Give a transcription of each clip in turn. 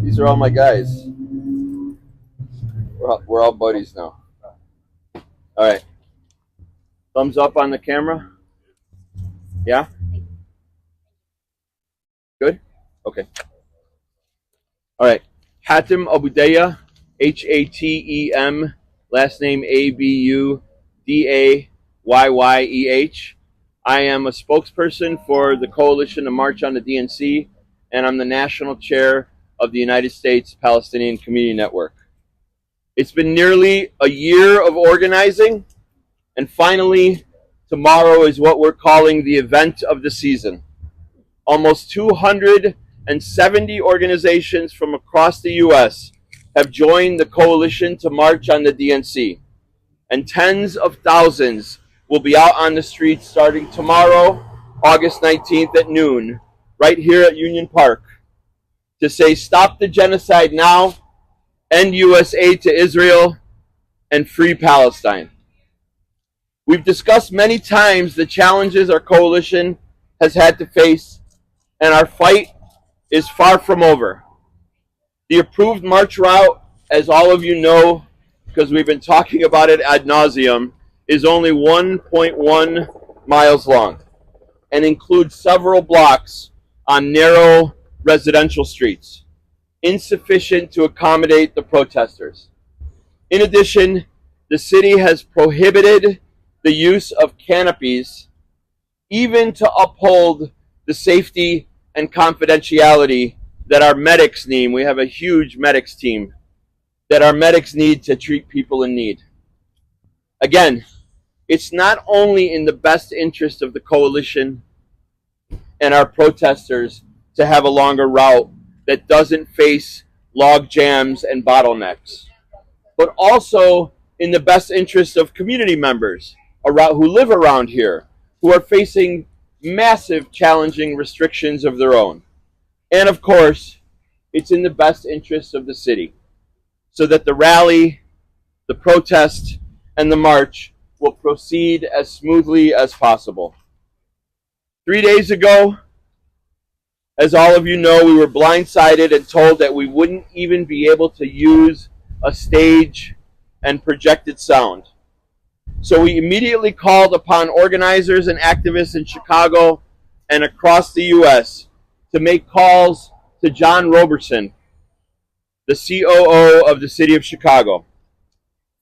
These are all my guys. We're all buddies now. All right. Thumbs up on the camera. Yeah? Good? Okay. All right. Hatem Abudaya, Hatem, last name Abudayeh. I am a spokesperson for the Coalition to March on the DNC, and I'm the national chair of the United States Palestinian Community Network. It's been nearly a year of organizing, and finally, tomorrow is what we're calling the event of the season. Almost 270 organizations from across the U.S. have joined the Coalition to March on the DNC, and tens of thousands will be out on the streets starting tomorrow, August 19th at noon, right here at Union Park, to say stop the genocide now, end U.S. aid to Israel, and free Palestine. We've discussed many times the challenges our coalition has had to face, and our fight is far from over. The approved march route, as all of you know, because we've been talking about it ad nauseum, is only 1.1 miles long and includes several blocks on narrow residential streets, insufficient to accommodate the protesters. In addition, the city has prohibited the use of canopies, even to uphold the safety and confidentiality that our medics need. We have a huge medics team that our medics need to treat people in need. Again, it's not only in the best interest of the coalition and our protesters to have a longer route that doesn't face log jams and bottlenecks, but also in the best interest of community members who live around here, who are facing massive challenging restrictions of their own. And of course, it's in the best interest of the city, so that the rally, the protest, and the march will proceed as smoothly as possible. 3 days ago, as all of you know, we were blindsided and told that we wouldn't even be able to use a stage and projected sound. So we immediately called upon organizers and activists in Chicago and across the U.S. to make calls to John Roberson, the COO of the city of Chicago.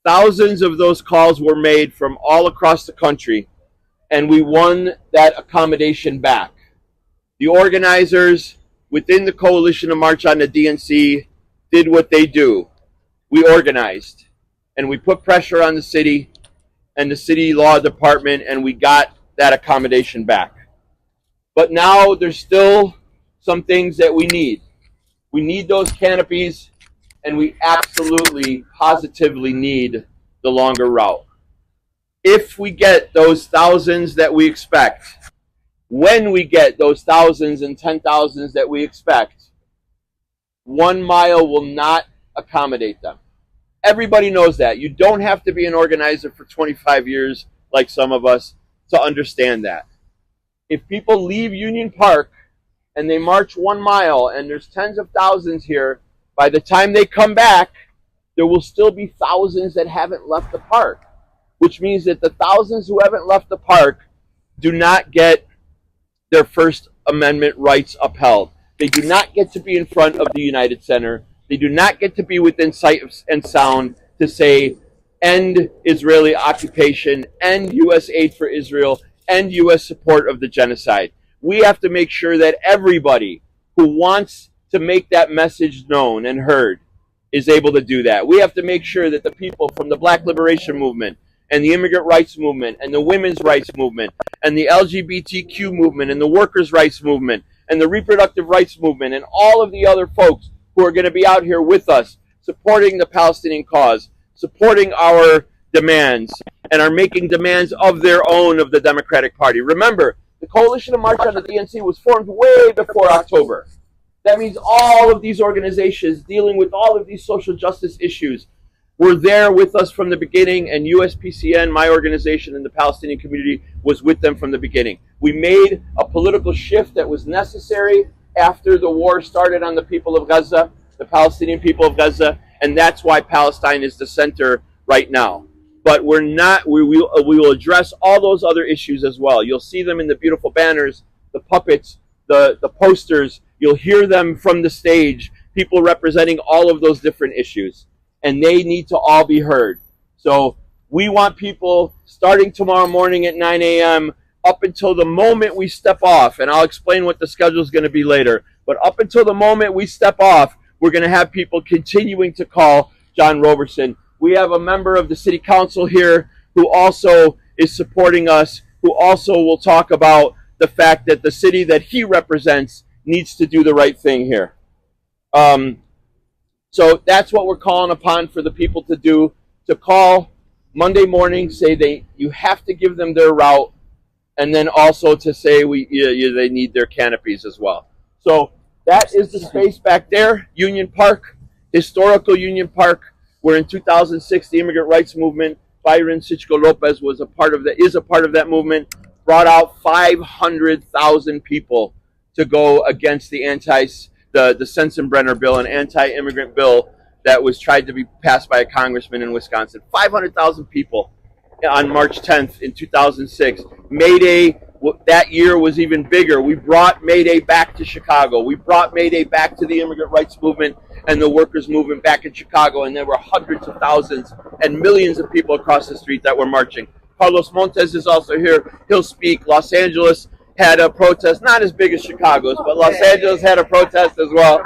Thousands of those calls were made from all across the country, and we won that accommodation back. The organizers within the Coalition to March on the DNC did what they do. We organized, and we put pressure on the city and the city law department, and we got that accommodation back. But now there's still some things that we need. We need those canopies, and we absolutely, positively need the longer route. If we get those thousands that we expect, when we get those thousands and 10,000s that we expect, 1 mile will not accommodate them. Everybody knows that. You don't have to be an organizer for 25 years like some of us to understand that. If people leave Union Park and they march 1 mile and there's tens of thousands here, by the time they come back, there will still be thousands that haven't left the park, which means that the thousands who haven't left the park do not get their First Amendment rights upheld. They do not get to be in front of the United Center. They do not get to be within sight and sound to say, end Israeli occupation, end U.S. aid for Israel, end U.S. support of the genocide. We have to make sure that everybody who wants to make that message known and heard is able to do that. We have to make sure that the people from the Black Liberation Movement and the Immigrant Rights Movement and the Women's Rights Movement and the LGBTQ movement and the Workers' Rights Movement and the Reproductive Rights Movement and all of the other folks who are going to be out here with us, supporting the Palestinian cause, supporting our demands, and are making demands of their own of the Democratic Party. Remember, the Coalition to March on the DNC was formed way before October. That means all of these organizations dealing with all of these social justice issues were there with us from the beginning, and USPCN, my organization in the Palestinian community, was with them from the beginning. We made a political shift that was necessary after the war started on the people of Gaza, the Palestinian people of Gaza, and that's why Palestine is the center right now. But we will address all those other issues as well. You'll see them in the beautiful banners, the puppets, the posters. You'll hear them from the stage, people representing all of those different issues. And they need to all be heard. So we want people starting tomorrow morning at 9 a.m. up until the moment we step off, and I'll explain what the schedule is going to be later, but up until the moment we step off, we're going to have people continuing to call John Roberson. We have a member of the city council here who also is supporting us, who also will talk about the fact that the city that he represents needs to do the right thing here. So that's what we're calling upon for the people to do, to call Monday morning, say you have to give them their route, and then also to say they need their canopies as well. So that is the space back there, Union Park, historical Union Park, where in 2006 the immigrant rights movement, Byron Sichko Lopez is a part of that movement, brought out 500,000 people to go against the Sensenbrenner bill, an anti-immigrant bill that was tried to be passed by a congressman in Wisconsin. 500,000 people on March 10th in 2006. May Day that year was even bigger. We brought May Day back to Chicago. We brought May Day back to the immigrant rights movement and the workers' movement back in Chicago, and there were hundreds of thousands and millions of people across the street that were marching. Carlos Montes is also here. He'll speak. Los Angeles had a protest, not as big as Chicago's, but Los Angeles had a protest as well.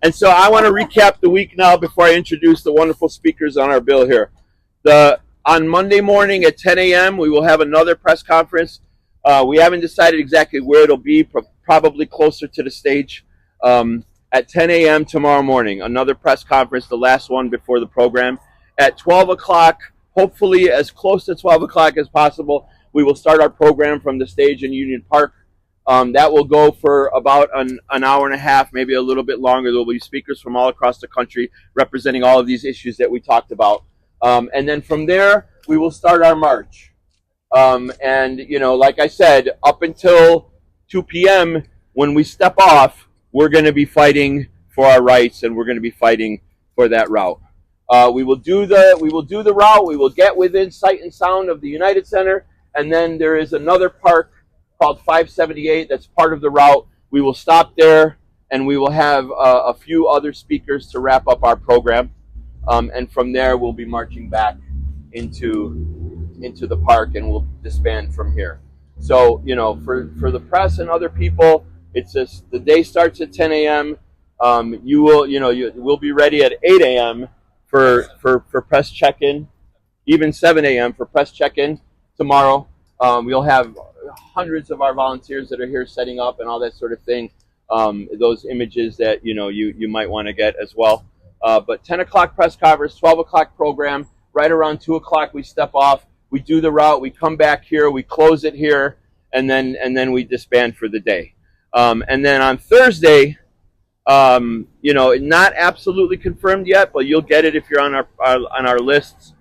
And so I want to recap the week now before I introduce the wonderful speakers on our bill here. On Monday morning at 10 a.m., we will have another press conference. We haven't decided exactly where it'll be, probably closer to the stage. At 10 a.m. tomorrow morning, another press conference, the last one before the program. At 12 o'clock, hopefully as close to 12 o'clock as possible, we will start our program from the stage in Union Park. That will go for about an hour and a half, maybe a little bit longer. There will be speakers from all across the country representing all of these issues that we talked about. And then from there, we will start our march. And, like I said, up until 2 p.m., when we step off, we're going to be fighting for our rights, and we're going to be fighting for that route. We will do the route. We will get within sight and sound of the United Center, and then there is another park called 578 that's part of the route. We will stop there, and we will have a few other speakers to wrap up our program. And from there, we'll be marching back into the park, and we'll disband from here. So, for the press and other people, it's just the day starts at 10 a.m. We'll be ready at 8 a.m. for press check-in, even 7 a.m. for press check-in tomorrow. We'll have hundreds of our volunteers that are here setting up and all that sort of thing. Those images that you might want to get as well. But 10 o'clock press conference, 12 o'clock program. Right around 2 o'clock we step off. We do the route. We come back here. We close it here, and then we disband for the day. And then on Thursday, not absolutely confirmed yet, but you'll get it if you're on our lists.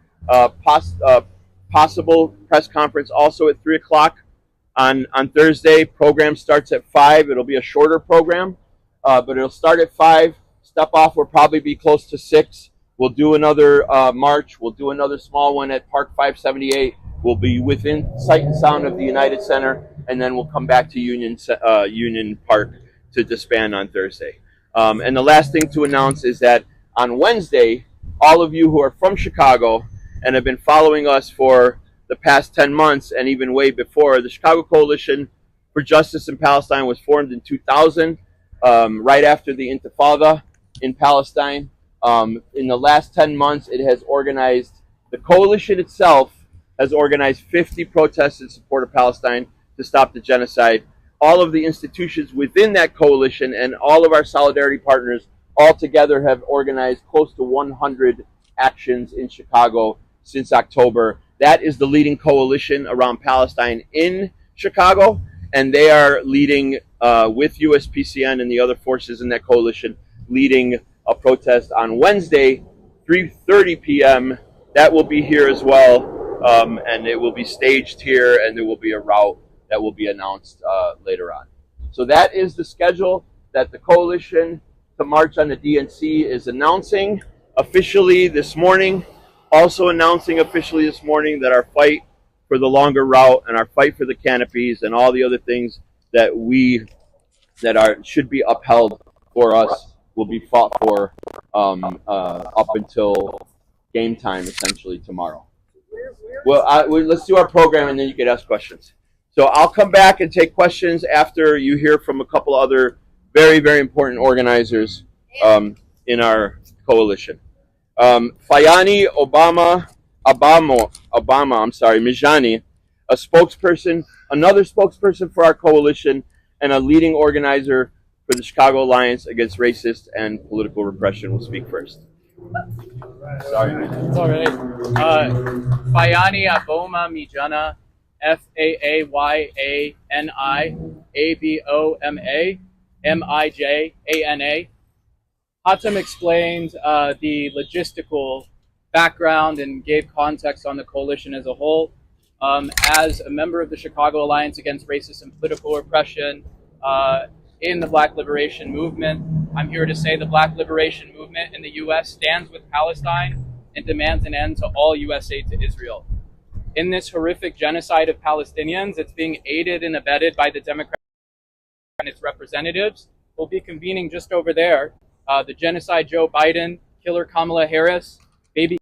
Possible press conference also at 3 o'clock on Thursday. Program starts at 5. It'll be a shorter program, but it'll start at 5. Step off will probably be close to 6. We'll do another march. We'll do another small one at Park 578. We'll be within sight and sound of the United Center, and then we'll come back to Union Park to disband on Thursday. And the last thing to announce is that on Wednesday, all of you who are from Chicago and have been following us for the past 10 months and even way before, the Chicago Coalition for Justice in Palestine was formed in 2000, right after the Intifada in Palestine. In the last 10 months, it has organized, the coalition itself has organized 50 protests in support of Palestine to stop the genocide. All of the institutions within that coalition and all of our solidarity partners all together have organized close to 100 actions in Chicago since October. That is the leading coalition around Palestine in Chicago, and they are leading with USPCN and the other forces in that coalition, leading a protest on Wednesday 3:30 p.m., that will be here as well, and it will be staged here, and there will be a route that will be announced later on. So that is the schedule that the Coalition to March on the DNC is announcing officially this morning. Also announcing officially this morning that our fight for the longer route and our fight for the canopies and all the other things that should be upheld for us will be fought for up until game time, essentially tomorrow. Well, let's do our program and then you can ask questions. So I'll come back and take questions after you hear from a couple other very, very important organizers in our coalition. Fayani Mijani, another spokesperson for our coalition and a leading organizer for the Chicago Alliance Against Racist and Political Repression, will speak first. Sorry. It's all right. Fayani Aboma Mijana, Fayani Aboma Hatem explained the logistical background and gave context on the coalition as a whole. As a member of the Chicago Alliance Against Racist and Political Repression in the Black Liberation Movement, I'm here to say the Black Liberation Movement in the U.S. stands with Palestine and demands an end to all U.S. aid to Israel. In this horrific genocide of Palestinians, it's being aided and abetted by the Democrats and its representatives. We'll be convening just over there. The genocide Joe Biden, killer Kamala Harris, baby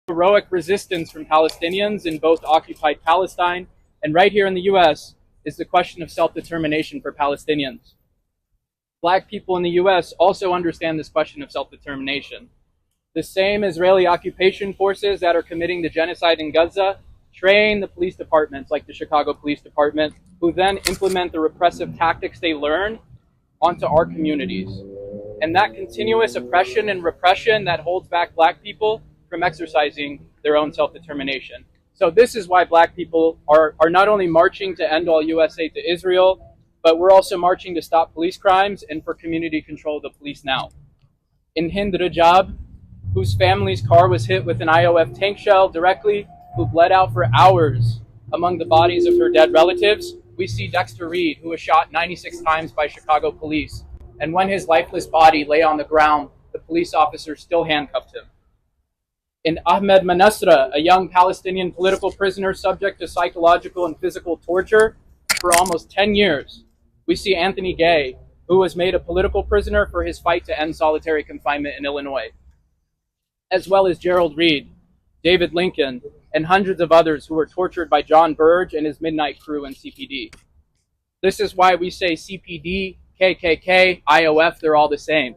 heroic resistance from Palestinians in both occupied Palestine and right here in the U.S. is the question of self-determination for Palestinians. Black people in the U.S. also understand this question of self-determination. The same Israeli occupation forces that are committing the genocide in Gaza train the police departments like the Chicago Police Department, who then implement the repressive tactics they learn onto our communities. And that continuous oppression and repression that holds back Black people from exercising their own self-determination. So this is why Black people are not only marching to end all U.S. aid to Israel, but we're also marching to stop police crimes and for community control of the police now. In Hind Rajab, whose family's car was hit with an IOF tank shell directly, who bled out for hours among the bodies of her dead relatives, we see Dexter Reed, who was shot 96 times by Chicago police. And when his lifeless body lay on the ground, the police officer still handcuffed him. In Ahmed Manasra, a young Palestinian political prisoner subject to psychological and physical torture for almost 10 years, we see Anthony Gay, who was made a political prisoner for his fight to end solitary confinement in Illinois, as well as Gerald Reed, David Lincoln, and hundreds of others who were tortured by John Burge and his midnight crew in CPD. This is why we say CPD, KKK, IOF, they're all the same.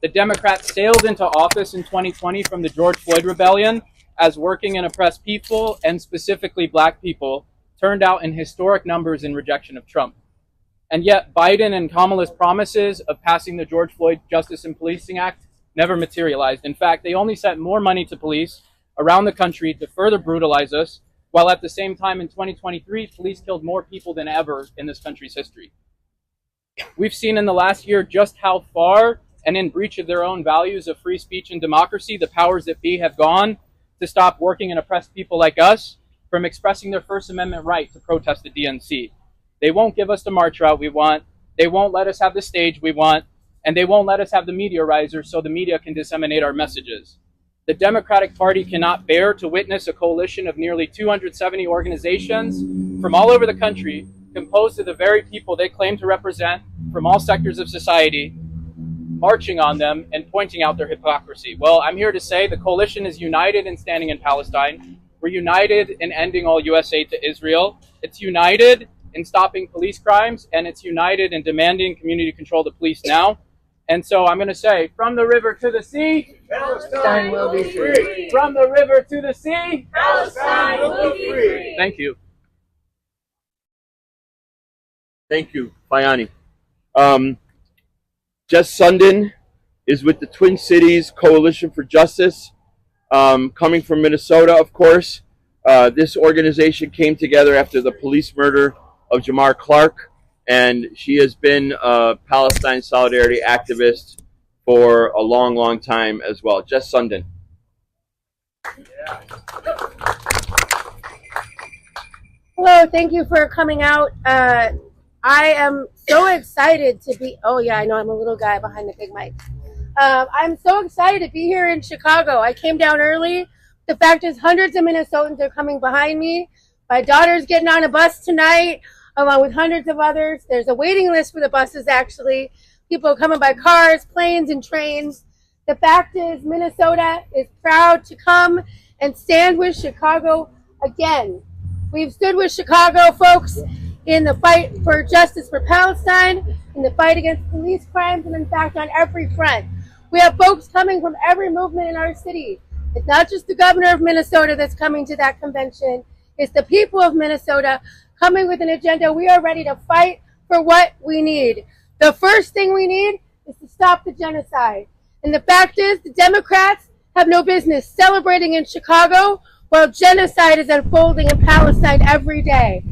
The Democrats sailed into office in 2020 from the George Floyd rebellion as working and oppressed people, and specifically Black people, turned out in historic numbers in rejection of Trump. And yet Biden and Kamala's promises of passing the George Floyd Justice and Policing Act never materialized. In fact, they only sent more money to police around the country to further brutalize us, while at the same time in 2023, police killed more people than ever in this country's history. We've seen in the last year just how far, and in breach of their own values of free speech and democracy, the powers that be have gone to stop working and oppressed people like us from expressing their First Amendment right to protest the DNC. They won't give us the march route we want, they won't let us have the stage we want, and they won't let us have the media risers so the media can disseminate our messages. The Democratic Party cannot bear to witness a coalition of nearly 270 organizations from all over the country, composed of the very people they claim to represent from all sectors of society, marching on them and pointing out their hypocrisy. Well, I'm here to say the coalition is united in standing in Palestine. We're united in ending all U.S. aid to Israel. It's united in stopping police crimes, and it's united in demanding community control of the police now. And so I'm going to say, from the river to the sea, Palestine will be free. From the river to the sea, Palestine will be free. Thank you. Thank you, Fayani. Jess Sundin is with the Twin Cities Coalition for Justice, coming from Minnesota, of course. This organization came together after the police murder of Jamar Clark, and she has been a Palestine solidarity activist for a long, long time as well. Jess Sundin. Hello, thank you for coming out. I am so excited to be, oh yeah, I know I'm a little guy behind the big mic. I'm so excited to be here in Chicago. I came down early. The fact is hundreds of Minnesotans are coming behind me. My daughter's getting on a bus tonight, along with hundreds of others. There's a waiting list for the buses, actually. People are coming by cars, planes, and trains. The fact is Minnesota is proud to come and stand with Chicago again. We've stood with Chicago folks in the fight for justice for Palestine, in the fight against police crimes, and in fact on every front. We have folks coming from every movement in our city. It's not just the governor of Minnesota that's coming to that convention. It's the people of Minnesota coming with an agenda. We are ready to fight for what we need. The first thing we need is to stop the genocide. And the fact is, the Democrats have no business celebrating in Chicago while genocide is unfolding in Palestine every day.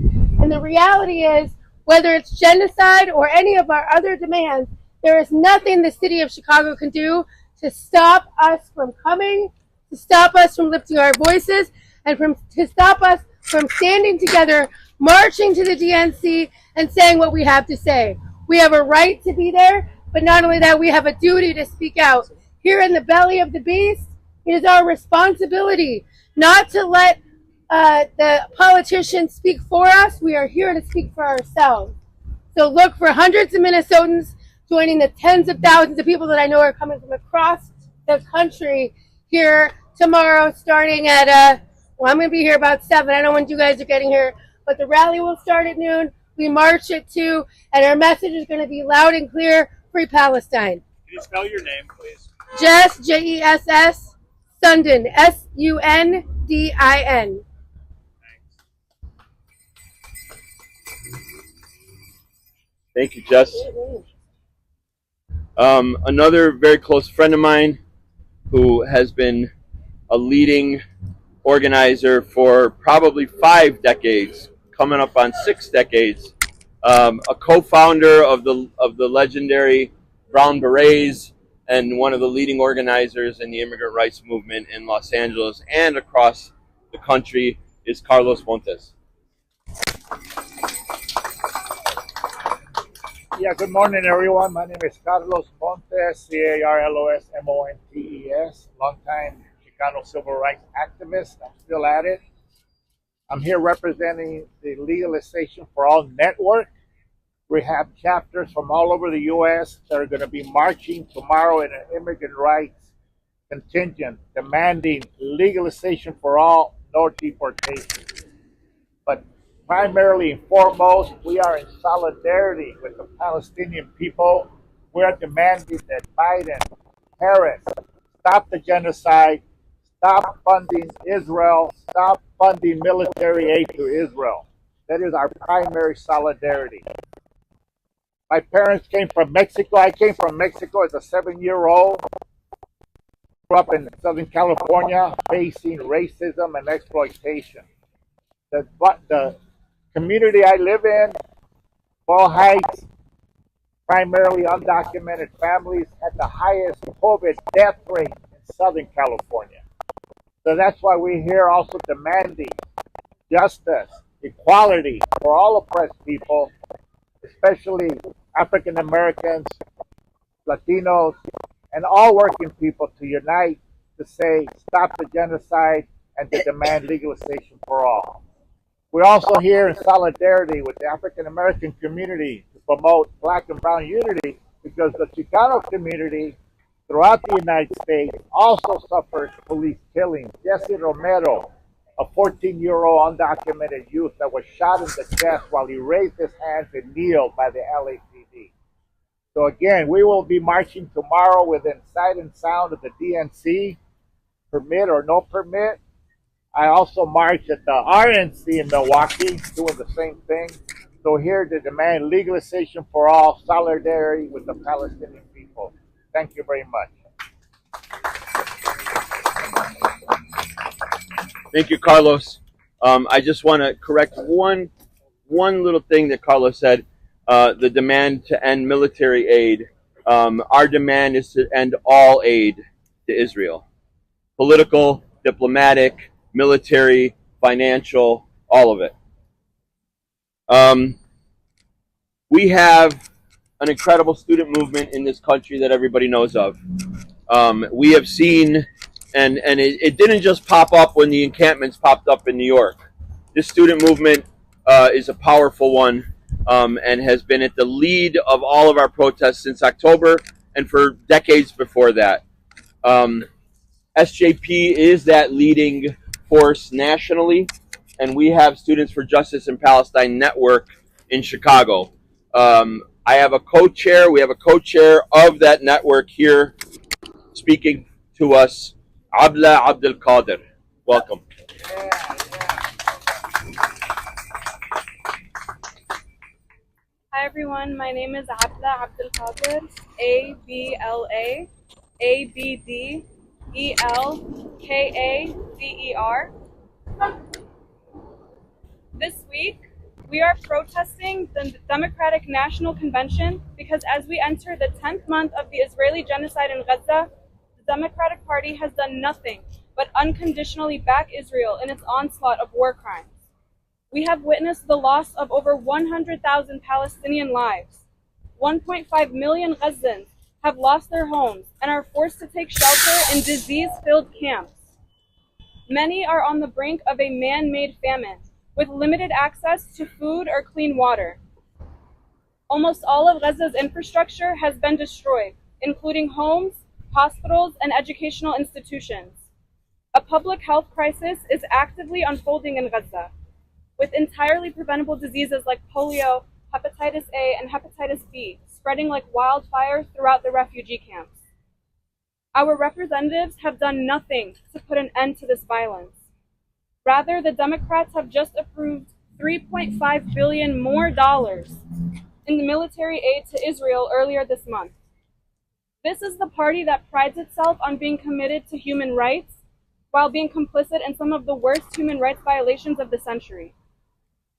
And the reality is, whether it's genocide or any of our other demands, there is nothing the city of Chicago can do to stop us from coming, to stop us from lifting our voices, and to stop us from standing together, marching to the DNC, and saying what we have to say. We have a right to be there, but not only that, we have a duty to speak out. Here in the belly of the beast, it is our responsibility not to let the politicians speak for us. We are here to speak for ourselves. So look for hundreds of Minnesotans joining the tens of thousands of people that I know are coming from across the country here tomorrow, starting at, I'm going to be here about 7. I don't know when you guys are getting here, but the rally will start at noon. We march at 2, and our message is going to be loud and clear: Free Palestine. Can you spell your name, please? Jess, Jess, Sundin, Sundin. Thank you, Jess. Another very close friend of mine who has been a leading organizer for probably 5 decades, coming up on 6 decades, a co-founder of the legendary Brown Berets, and one of the leading organizers in the immigrant rights movement in Los Angeles and across the country is Carlos Montes. Yeah, good morning, everyone. My name is Carlos Montes, Carlosmontes, longtime Chicano civil rights activist. I'm still at it. I'm here representing the Legalization for All network. We have chapters from all over the U.S. that are going to be marching tomorrow in an immigrant rights contingent demanding legalization for all, no deportation. But primarily and foremost, we are in solidarity with the Palestinian people. We are demanding that Biden, Harris, stop the genocide, stop funding Israel, stop funding military aid to Israel. That is our primary solidarity. My parents came from Mexico. I came from Mexico as a 7-year-old. Grew up in Southern California, facing racism and exploitation. The community I live in, Ball Heights, primarily undocumented families, had the highest COVID death rate in Southern California. So that's why we're here also demanding justice, equality for all oppressed people, especially African Americans, Latinos, and all working people to unite to say stop the genocide and to demand legalization for all. We're also here in solidarity with the African American community to promote Black and Brown unity, because the Chicano community throughout the United States also suffers police killings. Jesse Romero, a 14-year-old undocumented youth that was shot in the chest while he raised his hands and kneeled by the LAPD. So again, we will be marching tomorrow within sight and sound of the DNC, permit or no permit. I also marched at the RNC in Milwaukee, doing the same thing. So here to demand legalization for all, solidarity with the Palestinian people. Thank you very much. Thank you, Carlos. I just want to correct one little thing that Carlos said. The demand to end military aid Our demand is to end all aid to Israel. Political, diplomatic, military, financial, all of it. We have an incredible student movement in this country that everybody knows of. We have seen, and it didn't just pop up when the encampments popped up in New York. This student movement is a powerful one and has been at the lead of all of our protests since October and for decades before that. SJP is that leading force nationally, and we have Students for Justice in Palestine Network in Chicago. I have a co-chair. We have a co-chair of that network here speaking to us, Abla Abdul Qadir. Welcome. Hi everyone, my name is Abla Abdul Qadir, A-B-L-A, A-B-D-E-L-K-A-D-E-R. This week, we are protesting the Democratic National Convention because as we enter the 10th month of the Israeli genocide in Gaza, the Democratic Party has done nothing but unconditionally back Israel in its onslaught of war crimes. We have witnessed the loss of over 100,000 Palestinian lives. 1.5 million Gazans have lost their homes and are forced to take shelter in disease-filled camps. Many are on the brink of a man-made famine, with limited access to food or clean water. Almost all of Gaza's infrastructure has been destroyed, including homes, hospitals, and educational institutions. A public health crisis is actively unfolding in Gaza, with entirely preventable diseases like polio, hepatitis A, and hepatitis B spreading like wildfire throughout the refugee camps. Our representatives have done nothing to put an end to this violence. Rather, the Democrats have just approved $3.5 billion more in the military aid to Israel earlier this month. This is the party that prides itself on being committed to human rights while being complicit in some of the worst human rights violations of the century.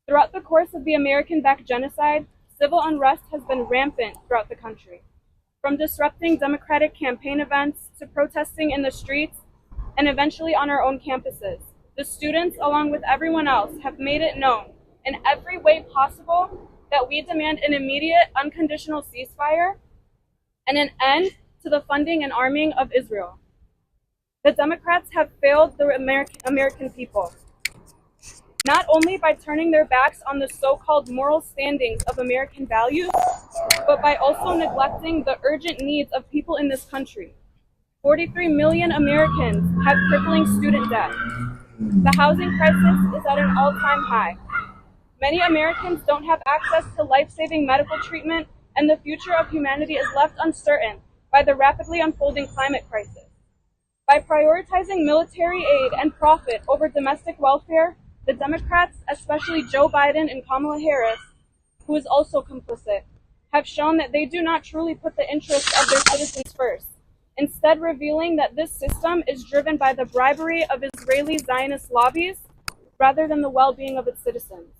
Throughout the course of the American-backed genocide, civil unrest has been rampant throughout the country, from disrupting Democratic campaign events to protesting in the streets and eventually on our own campuses. The students, along with everyone else, have made it known in every way possible that we demand an immediate, unconditional ceasefire and an end to the funding and arming of Israel. The Democrats have failed the American people, not only by turning their backs on the so-called moral standings of American values, but by also neglecting the urgent needs of people in this country. 43 million Americans have crippling student debt. The housing crisis is at an all-time high. Many Americans don't have access to life-saving medical treatment, and the future of humanity is left uncertain by the rapidly unfolding climate crisis. By prioritizing military aid and profit over domestic welfare, the Democrats, especially Joe Biden and Kamala Harris, who is also complicit, have shown that they do not truly put the interests of their citizens first, instead revealing that this system is driven by the bribery of Israeli Zionist lobbies rather than the well-being of its citizens.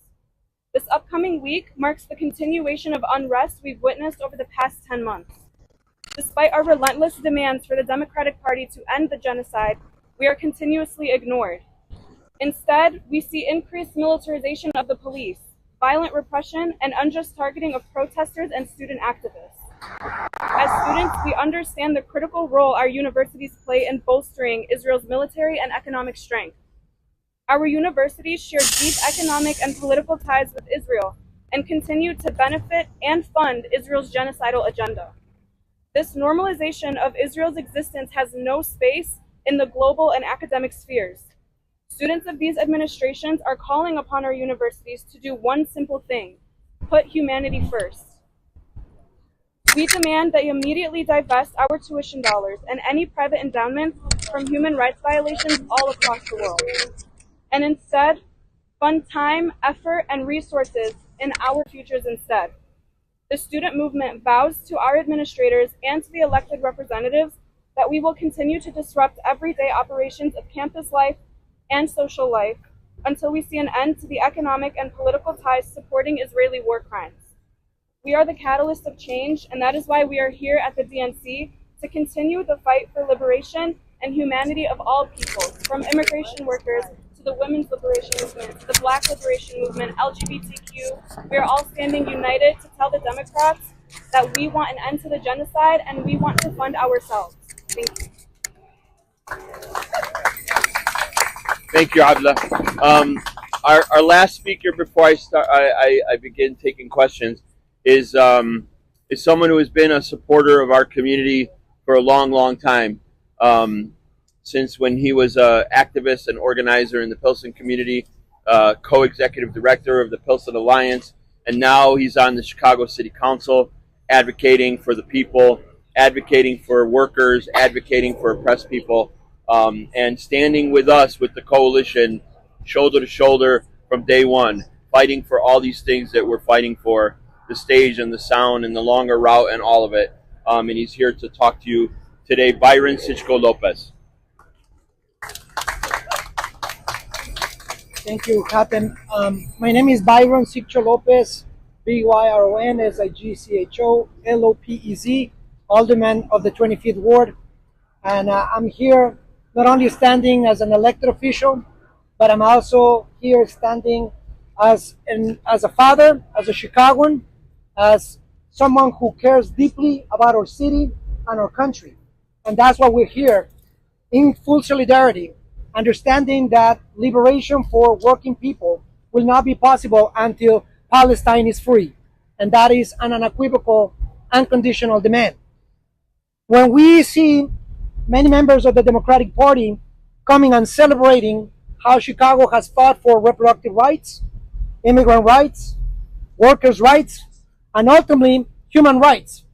This upcoming week marks the continuation of unrest we've witnessed over the past 10 months. Despite our relentless demands for the Democratic Party to end the genocide, we are continuously ignored. Instead, we see increased militarization of the police, violent repression, and unjust targeting of protesters and student activists. As students, we understand the critical role our universities play in bolstering Israel's military and economic strength. Our universities share deep economic and political ties with Israel and continue to benefit and fund Israel's genocidal agenda. This normalization of Israel's existence has no space in the global and academic spheres. Students of these administrations are calling upon our universities to do one simple thing: put humanity first. We demand that you immediately divest our tuition dollars and any private endowments from human rights violations all across the world, and instead fund time, effort, and resources in our futures instead. The student movement vows to our administrators and to the elected representatives that we will continue to disrupt everyday operations of campus life and social life until we see an end to the economic and political ties supporting Israeli war crimes. We are the catalyst of change, and that is why we are here at the DNC to continue the fight for liberation and humanity of all peoples, from immigration workers to the women's liberation movement, to the Black liberation movement, LGBTQ. We are all standing united to tell the Democrats that we want an end to the genocide and we want to fund ourselves. Thank you. Thank you, Avla. Our last speaker before I begin taking questions is someone who has been a supporter of our community for a long time, since when he was an activist and organizer in the Pilsen community, co-executive director of the Pilsen Alliance, and now he's on the Chicago City Council advocating for the people, advocating for workers, advocating for oppressed people, and standing with us, with the coalition, shoulder to shoulder from day one, fighting for all these things that we're fighting for, the stage and the sound and the longer route and all of it. And he's here to talk to you today. Byron Sichko Lopez. Thank you, Captain. My name is Byron Sichko Lopez, BYRON, SIGCHO, LOPEZ, Alderman of the 25th Ward. And I'm here not only standing as an elected official, but I'm also here standing as a father, as a Chicagoan, as someone who cares deeply about our city and our country. And that's why we're here in full solidarity, understanding that liberation for working people will not be possible until Palestine is free. And that is an unequivocal, unconditional demand. When we see many members of the Democratic Party coming and celebrating how Chicago has fought for reproductive rights, immigrant rights, workers' rights, and ultimately human rights,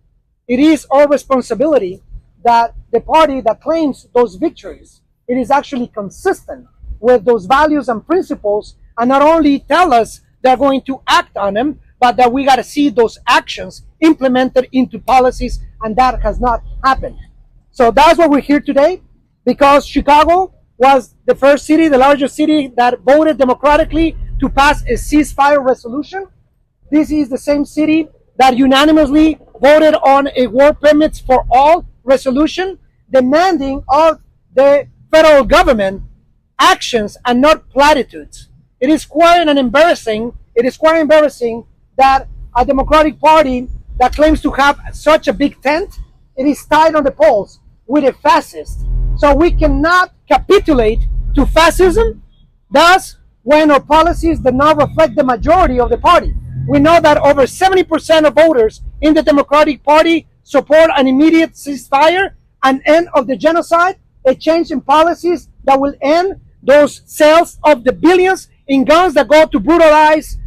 it is our responsibility that the party that claims those victories, it is actually consistent with those values and principles, and not only tell us they're going to act on them, but that we got to see those actions implemented into policies, and that has not happened. So that's why we're here today, because Chicago was the first city, the largest city that voted democratically to pass a ceasefire resolution. This is the same city that unanimously voted on a war permits for all resolution, demanding of the federal government actions and not platitudes. It is quite embarrassing that a Democratic Party that claims to have such a big tent, it is tied on the polls with a fascist. So we cannot capitulate to fascism. Thus, when our policies do not reflect the majority of the party. We know that over 70% of voters in the Democratic Party support an immediate ceasefire, an end of the genocide, a change in policies that will end those sales of the billions in guns that go to brutalize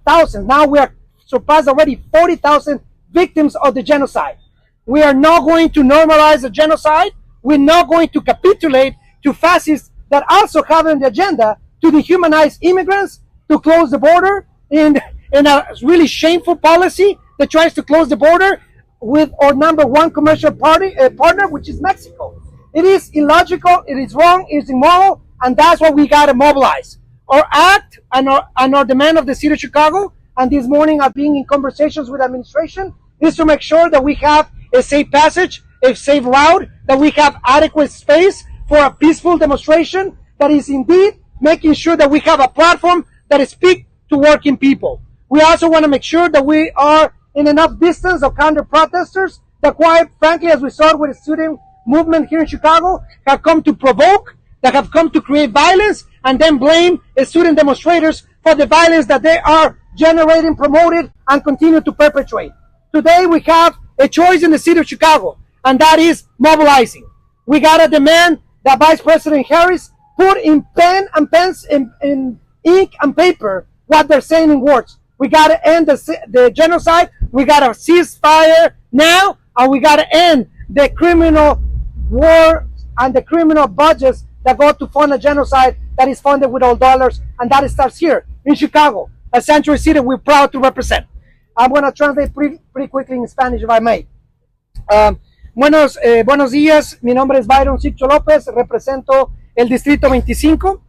thousands. Now we are surpassed already 40,000 victims of the genocide. We are not going to normalize the genocide. We're not going to capitulate to fascists that also have on the agenda to dehumanize immigrants, to close the border in a really shameful policy that tries to close the border with our number one commercial partner, which is Mexico. It is illogical, it is wrong, it is immoral, and that's why we got to mobilize. Our act and our demand of the city of Chicago, and this morning I've been in conversations with administration, is to make sure that we have a safe passage, a safe route, that we have adequate space for a peaceful demonstration that is indeed making sure that we have a platform that speaks to working people. We also want to make sure that we are in enough distance of counter-protesters that, quite frankly, as we saw with the student movement here in Chicago, have come to provoke, that have come to create violence, and then blame the student demonstrators for the violence that they are generating, promoted, and continue to perpetrate. Today, we have a choice in the city of Chicago, and that is mobilizing. We got to demand that Vice President Harris put in pen and pens, in ink and paper, what they're saying in words. We got to end the genocide. We got to ceasefire now, and we got to end the criminal war and the criminal budgets that go to fund a genocide that is funded with all dollars, and that starts here in Chicago, a sanctuary city we're proud to represent. I'm going to translate pretty quickly in Spanish, if I may. Buenos días, mi nombre es Byron Sichko López, represento el Distrito 25.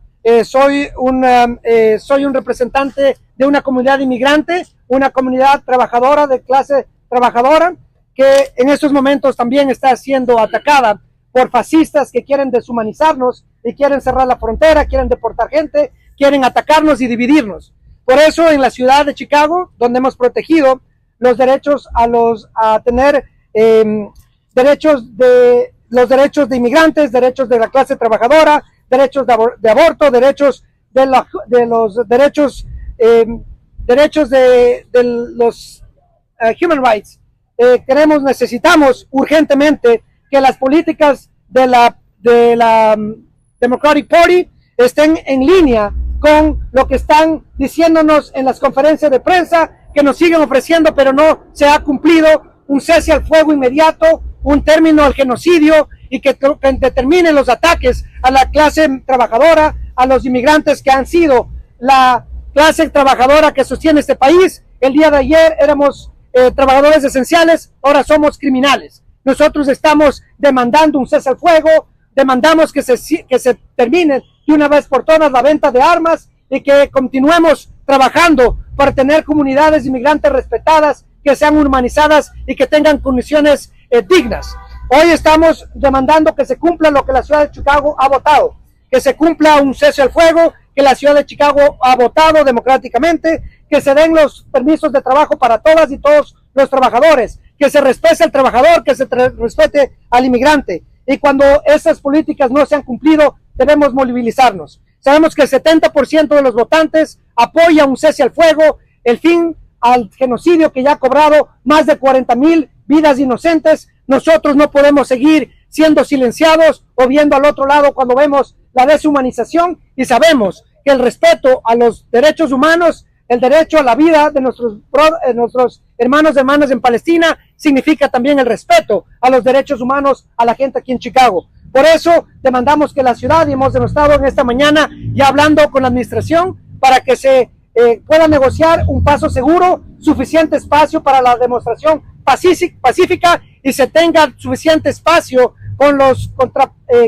soy un representante de una comunidad inmigrante, una comunidad trabajadora de clase trabajadora, que en estos momentos también está siendo atacada por fascistas que quieren deshumanizarnos y quieren cerrar la frontera, quieren deportar gente, quieren atacarnos y dividirnos. Por eso en la ciudad de Chicago, donde hemos protegido los derechos a tener los derechos de inmigrantes, derechos de la clase trabajadora, derechos de aborto, derechos de los derechos de los human rights. Necesitamos urgentemente que las políticas de la Democratic Party estén en línea con lo que están diciéndonos en las conferencias de prensa, que nos siguen ofreciendo, pero no se ha cumplido un cese al fuego inmediato, un término al genocidio y que determinen los ataques a la clase trabajadora, a los inmigrantes que han sido la clase trabajadora que sostiene este país. El día de ayer éramos trabajadores esenciales, ahora somos criminales. Nosotros estamos demandando un cese al fuego, demandamos que se termine de una vez por todas la venta de armas y que continuemos trabajando para tener comunidades inmigrantes respetadas, que sean humanizadas y que tengan condiciones dignas. Hoy estamos demandando que se cumpla lo que la ciudad de Chicago ha votado, que se cumpla un cese al fuego, que la ciudad de Chicago ha votado democráticamente, que se den los permisos de trabajo para todas y todos los trabajadores, que se respete al trabajador, que se respete al inmigrante. Y cuando esas políticas no se han cumplido, debemos movilizarnos. Sabemos que el 70% de los votantes apoya un cese al fuego, el fin al genocidio que ya ha cobrado más de 40,000 vidas inocentes. Nosotros no podemos seguir siendo silenciados o viendo al otro lado cuando vemos la deshumanización, y sabemos que el respeto a los derechos humanos, el derecho a la vida de nuestros hermanos y hermanas en Palestina, significa también el respeto a los derechos humanos a la gente aquí en Chicago. Por eso demandamos que la ciudad, y hemos estado en esta mañana ya hablando con la administración para que se pueda negociar un paso seguro, suficiente espacio para la demostración pacífica y se tenga suficiente espacio con los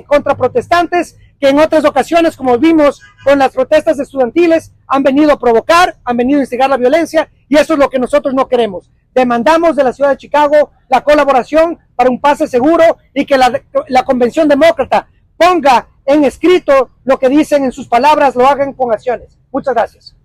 contraprotestantes que en otras ocasiones, como vimos con las protestas estudiantiles, han venido a provocar, han venido a instigar la violencia, y eso es lo que nosotros no queremos. Demandamos de la ciudad de Chicago la colaboración para un pase seguro y que la Convención Demócrata ponga en escrito lo que dicen en sus palabras, lo hagan con acciones. Muchas gracias.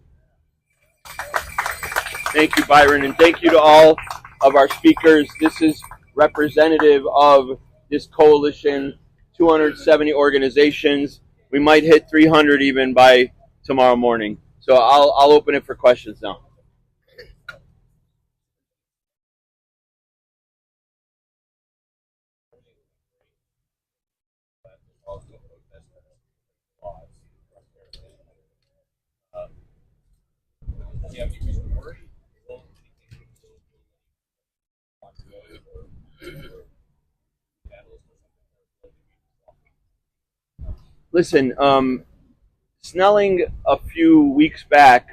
Thank you, Byron, and thank you to all of our speakers. This is representative of this coalition, 270 organizations. We might hit 300 even by tomorrow morning. So I'll open it for questions now. Listen, Snelling a few weeks back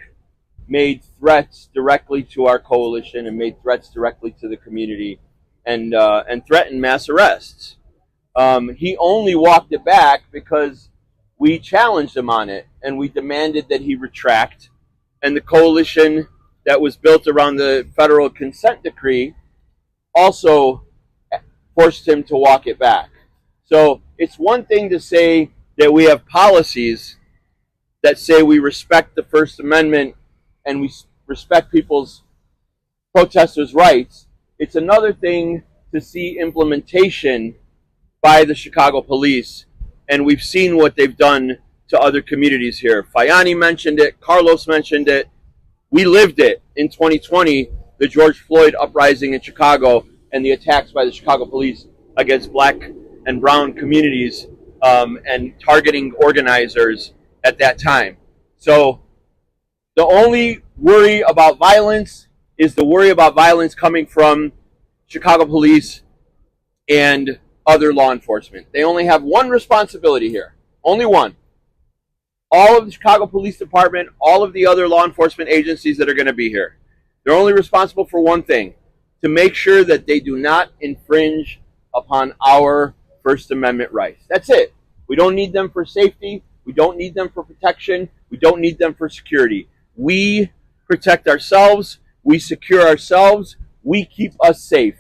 made threats directly to our coalition and made threats directly to the community, and threatened mass arrests. He only walked it back because we challenged him on it, and we demanded that he retract. And the coalition that was built around the federal consent decree also forced him to walk it back. So it's one thing to say that we have policies that say we respect the First Amendment and we respect protesters' rights. It's another thing to see implementation by the Chicago police, and we've seen what they've done to other communities here. Fayani mentioned it, Carlos mentioned it. We lived it in 2020, the George Floyd uprising in Chicago and the attacks by the Chicago police against black and brown communities, and targeting organizers at that time. So the only worry about violence is the worry about violence coming from Chicago police and other law enforcement. They only have one responsibility here, only one. All of the Chicago Police Department, all of the other law enforcement agencies that are going to be here, they're only responsible for one thing: to make sure that they do not infringe upon our First Amendment rights. That's it. We don't need them for safety. We don't need them for protection. We don't need them for security. We protect ourselves. We secure ourselves. We keep us safe.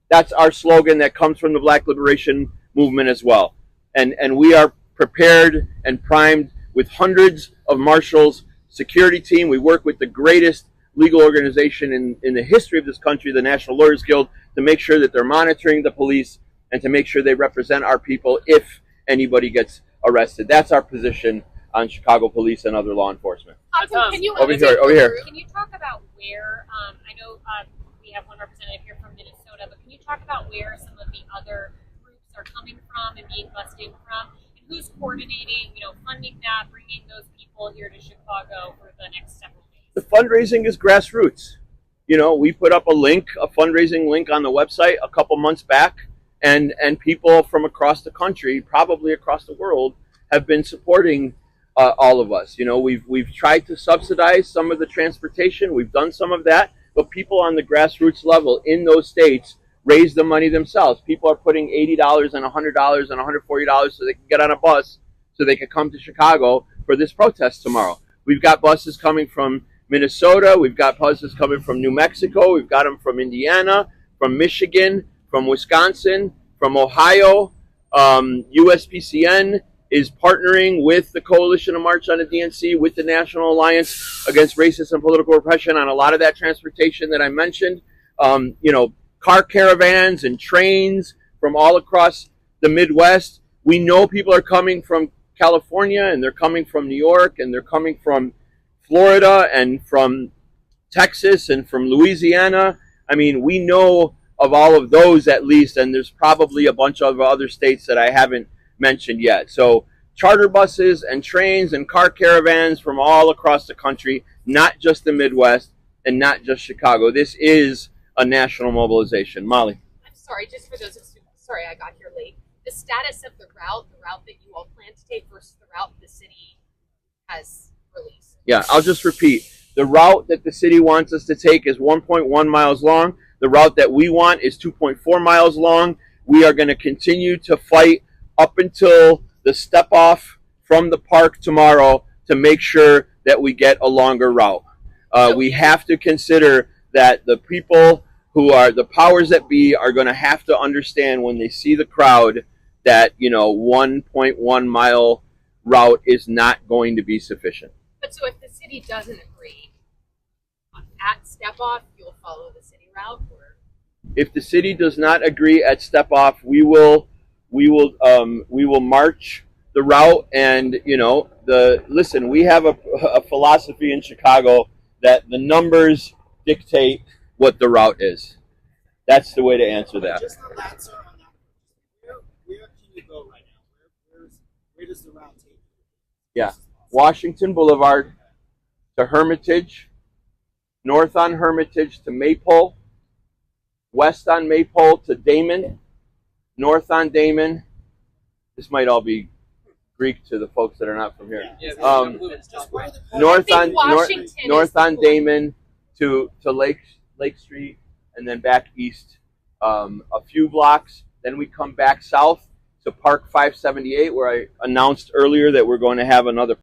That's our slogan that comes from the Black Liberation Movement as well. And we are prepared and primed with hundreds of marshals, security team. We work with the greatest legal organization in the history of this country, the National Lawyers Guild, to make sure that they're monitoring the police and to make sure they represent our people if anybody gets arrested. That's our position on Chicago police and other law enforcement. Can you Over here. Can you talk about where? I know we have one representative here from Minnesota, but can you talk about where some of the other groups are coming from and being bussed in from, and who's coordinating? Funding that, bringing those people here to Chicago for the next several days. The fundraising is grassroots. We put up a fundraising link on the website a couple months back, and people from across the country, probably across the world, have been supporting all of us. We've tried to subsidize some of the transportation. We've done some of that, but people on the grassroots level in those states raise the money themselves. People are putting $80 and $100 and $140 so they can get on a bus so they can come to Chicago for this protest tomorrow. We've got buses coming from Minnesota. We've got buses coming from New Mexico. We've got them from Indiana, from Michigan, from Wisconsin, from Ohio. USPCN is partnering with the Coalition of March on the DNC, with the National Alliance Against Racist and Political Repression on a lot of that transportation that I mentioned. Car caravans and trains from all across the Midwest. We know people are coming from California, and they're coming from New York, and they're coming from Florida, and from Texas, and from Louisiana. I mean, we know of all of those at least, and there's probably a bunch of other states that I haven't mentioned yet. So charter buses and trains and car caravans from all across the country, not just the Midwest and not just Chicago. This is a national mobilization. Molly. I'm sorry, just for those sorry I got here late. The status of the route that you all plan to take versus the route the city has released. Yeah, I'll just repeat. The route that the city wants us to take is 1.1 miles long. The route that we want is 2.4 miles long. We are going to continue to fight up until the step off from the park tomorrow to make sure that we get a longer route. We have to consider that the people who are the powers that be are going to have to understand when they see the crowd that 1.1 mile route is not going to be sufficient. But so if the city doesn't agree at step off, you'll follow the city route, or if the city does not agree at step off, we will march the route. And listen, we have a philosophy in Chicago that the numbers dictate what the route is. That's the way to answer that. Just on that, sir, on that, where can you go right now? Where does the route take you? Yeah, Washington Boulevard to Hermitage, north on Hermitage to Maypole, west on Maypole to Damon, north on Damon. This might all be Greek to the folks that are not from here. North on Damon to Lake Street, and then back east a few blocks. Then we come back south to Park 578, where I announced earlier that we're going to have another